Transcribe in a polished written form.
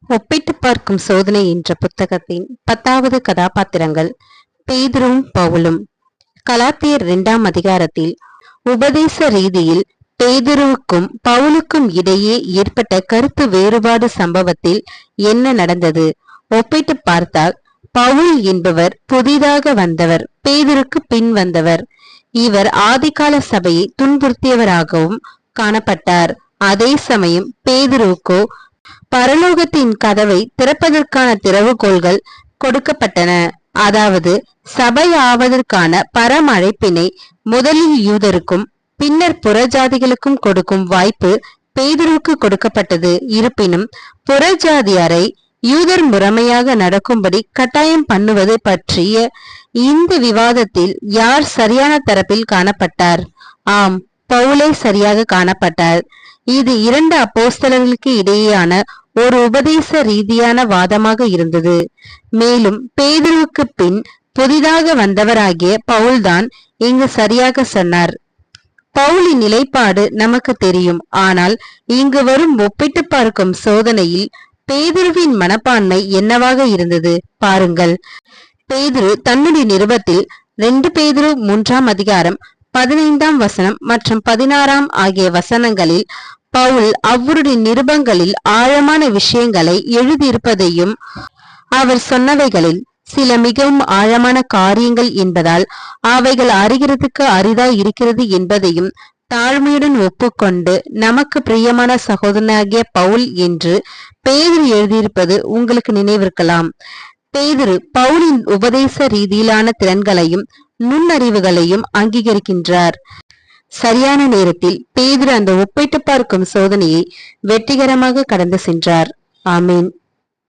ஒப்பிட்டு பார்க்கும் சோதனை என்ற புத்தகத்தின் 10வது கதாபாத்திரங்கள் பேதுருவும் பவுலும். கலாத்தியர் 2ஆம் அதிகாரத்தில் உபதேச ரீதியில் பேதுருவுக்கும் பவுலுக்கும் இடையே ஏற்பட்ட கருத்து வேறுபாடு சம்பவத்தில் என்ன நடந்தது? ஒப்பிட்டு பார்த்தால் பவுல் என்பவர் புதிதாக வந்தவர், பேதுருக்கு பின் வந்தவர். இவர் ஆதிகால சபையை துன்புறுத்தியவராகவும் காணப்பட்டார். அதே சமயம் பேதுருவுக்கோ பரலோகத்தின் கதவை திறப்பதற்கான திறவுகோள்கள் கொடுக்கப்பட்டன. அதாவது சபை ஆவதற்கான பரம அழைப்பினை முதலில் யூதருக்கும் பின்னர் புறஜாதிகளுக்கும் கொடுக்கும் வாய்ப்பு பேதுருவுக்கு கொடுக்கப்பட்டது. இருப்பினும் புறஜாதியாரை யூதர் முறைமையாக நடக்கும்படி கட்டாயம் பண்ணுவது பற்றிய இந்த விவாதத்தில் யார் சரியான தரப்பில் காணப்பட்டார்? ஆம், பவுலே சரியாக காணப்பட்டார். இது 2 அப்போஸ்தலர்களுக்கு இடையேயான ஒரு உபதேச ரீதியான வாதமாக இருந்தது. மேலும் பேதுருவுக்கு பின் புதிதாக வந்தவராகிய பவுல்தான் இங்கு சரியாக சொன்னார். பவுலின் நிலைப்பாடு நமக்கு தெரியும். ஆனால் இங்கு வரும் ஒப்பிட்டு பார்க்கும் சோதனையில் பேதுருவின் மனப்பான்மை என்னவாக இருந்தது பாருங்கள். பேதுரு தன்னுடைய நிருபத்தில் 2 பேதுரு 3ஆம் அதிகாரம் 15ஆம் வசனம் மற்றும் 16ஆம் ஆகிய வசனங்களில் பவுல் அவருடைய நிருபங்களில் ஆழமான விஷயங்களை எழுதியிருப்பதையும், அவர் சொன்னவைகளில் சில மிகவும் ஆழமான காரியங்கள் என்பதால் அவைகள் அறிகிறதுக்கு அரிதாய் இருக்கிறது என்பதையும் தாழ்மையுடன் ஒப்புக்கொண்டு, நமக்கு பிரியமான சகோதரனாகிய பவுல் என்று பேதுரு எழுதியிருப்பது உங்களுக்கு நினைவிருக்கலாம். பேதுரு பவுலின் உபதேச ரீதியிலான திறன்களையும் நுண்ணறிவுகளையும் அங்கீகரிக்கின்றார். சரியான நேரத்தில் பேதுரு அந்த ஒப்பிட்டு பார்க்கும் சோதனையை வெற்றிகரமாக கடந்து சென்றார். ஆமீன்.